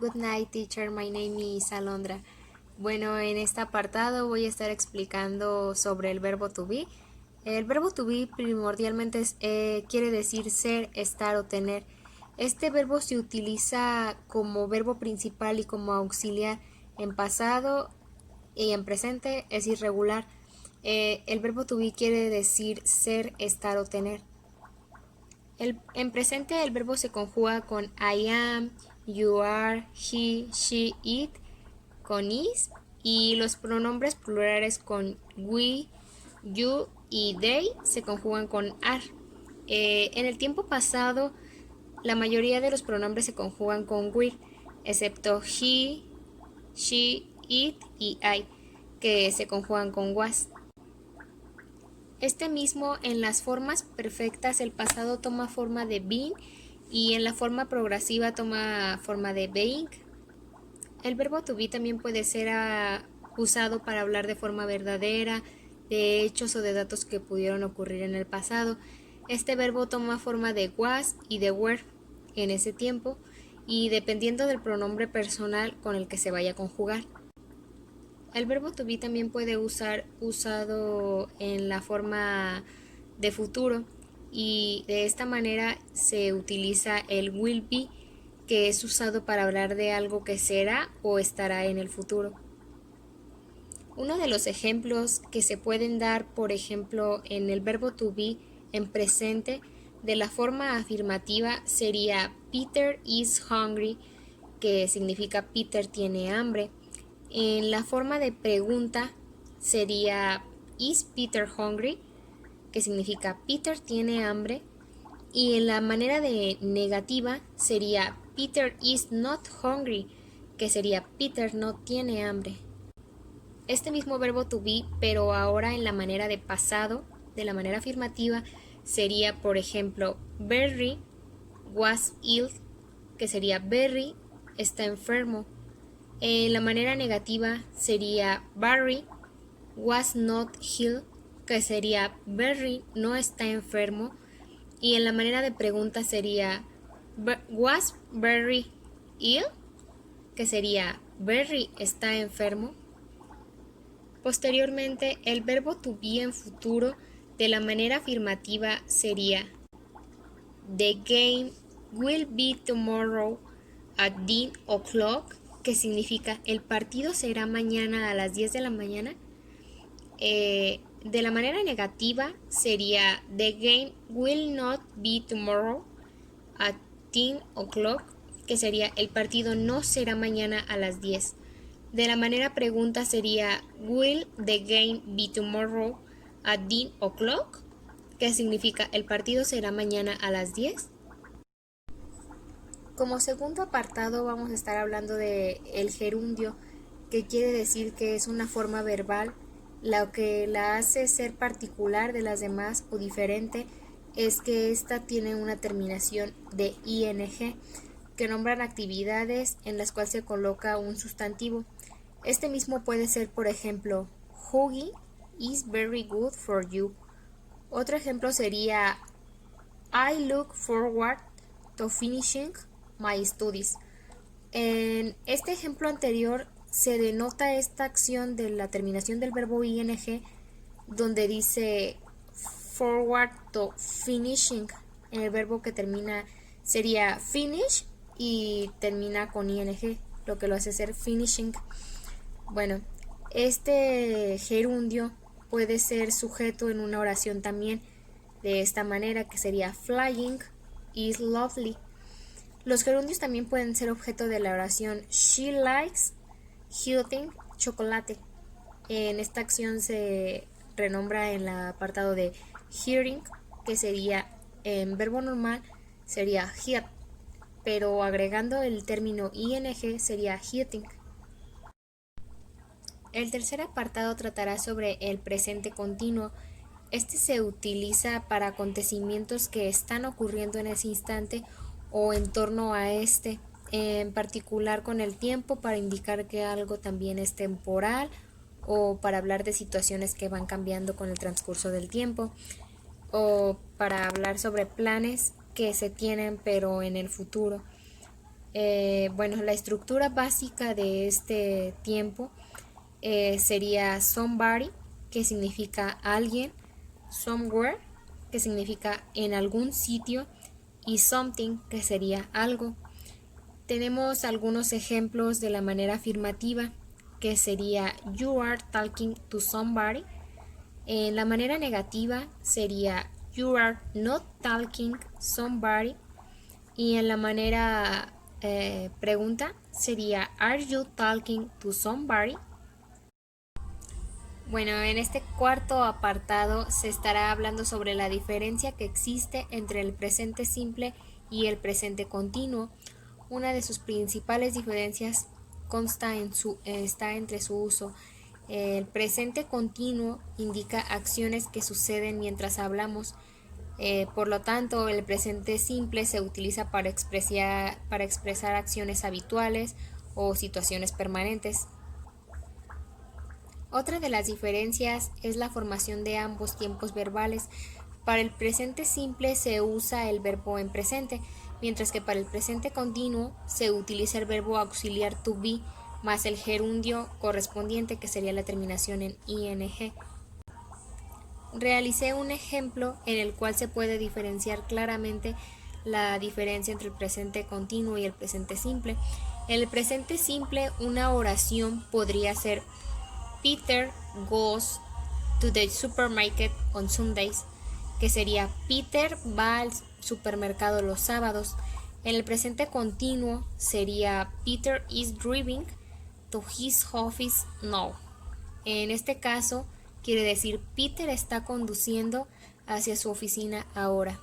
Good night, teacher. My name is Alondra. Bueno, en este apartado voy a estar explicando sobre el verbo to be. El verbo to be primordialmente quiere decir ser, estar o tener. Este verbo se utiliza como verbo principal y como auxiliar en pasado y en presente es irregular. El verbo to be quiere decir ser, estar o tener. En presente el verbo se conjuga con I am, you are, he, she, it, con is, y los pronombres plurales con we, you y they se conjugan con are. En el tiempo pasado, la mayoría de los pronombres se conjugan con will, excepto he, she, it y I, que se conjugan con was. Este mismo, en las formas perfectas el pasado toma forma de being y en la forma progresiva toma forma de being. El verbo to be también puede ser usado para hablar de forma verdadera, de hechos o de datos que pudieron ocurrir en el pasado. Este verbo toma forma de was y de were en ese tiempo y dependiendo del pronombre personal con el que se vaya a conjugar. El verbo to be también puede usado en la forma de futuro y de esta manera se utiliza el will be, que es usado para hablar de algo que será o estará en el futuro. Uno de los ejemplos que se pueden dar, por ejemplo, en el verbo to be en presente, de la forma afirmativa sería Peter is hungry, que significa Peter tiene hambre. En la forma de pregunta sería Is Peter hungry? Que significa Peter tiene hambre. Y en la manera de negativa sería Peter is not hungry, que sería Peter no tiene hambre. Este mismo verbo to be, pero ahora en la manera de pasado, de la manera afirmativa, sería, por ejemplo, Barry was ill, que sería Barry está enfermo. En la manera negativa sería Barry was not ill, que sería Barry no está enfermo. Y en la manera de pregunta sería was Barry ill, que sería Barry está enfermo. Posteriormente, el verbo to be en futuro de la manera afirmativa sería The game will be tomorrow at 10 o'clock, que significa el partido será mañana a las 10 de la mañana. De la manera negativa sería The game will not be tomorrow at 10 o'clock, que sería el partido no será mañana a las 10. De la manera pregunta sería Will the game be tomorrow at 10 o'clock, que significa el partido será mañana a las 10. Como segundo apartado vamos a estar hablando de el gerundio, que quiere decir que es una forma verbal. Lo que la hace ser particular de las demás o diferente es que ésta tiene una terminación de ing, que nombran actividades en las cuales se coloca un sustantivo. Este mismo puede ser, por ejemplo, Hugging is very good for you. Otro ejemplo sería I look forward to finishing my studies. En este ejemplo anterior se denota esta acción de la terminación del verbo ing, donde dice forward to finishing. El verbo que termina sería finish y termina con ing, lo que lo hace ser finishing. Bueno, este gerundio puede ser sujeto en una oración también de esta manera, que sería flying is lovely. Los gerundios también pueden ser objeto de la oración She likes eating chocolate. En esta acción se renombra en el apartado de hearing, que sería en verbo normal sería hear, pero agregando el término ing sería eating. El tercer apartado tratará sobre el presente continuo. Este se utiliza para acontecimientos que están ocurriendo en ese instante o en torno a este, en particular con el tiempo para indicar que algo también es temporal o para hablar de situaciones que van cambiando con el transcurso del tiempo o para hablar sobre planes que se tienen pero en el futuro. Bueno, la estructura básica de este tiempo sería somebody, que significa alguien, somewhere, que significa en algún sitio, y something, que sería algo. Tenemos algunos ejemplos de la manera afirmativa, que sería you are talking to somebody. En la manera negativa sería you are not talking somebody. Y en la manera pregunta sería are you talking to somebody. Bueno, en este cuarto apartado se estará hablando sobre la diferencia que existe entre el presente simple y el presente continuo. Una de sus principales diferencias está entre su uso. El presente continuo indica acciones que suceden mientras hablamos. Por lo tanto, el presente simple se utiliza para expresar acciones habituales o situaciones permanentes. Otra de las diferencias es la formación de ambos tiempos verbales. Para el presente simple se usa el verbo en presente, mientras que para el presente continuo se utiliza el verbo auxiliar to be más el gerundio correspondiente, que sería la terminación en ing. Realicé un ejemplo en el cual se puede diferenciar claramente la diferencia entre el presente continuo y el presente simple. En el presente simple, una oración podría ser Peter goes to the supermarket on Sundays, que sería Peter va al supermercado los sábados. En el presente continuo sería Peter is driving to his office now. En este caso quiere decir Peter está conduciendo hacia su oficina ahora.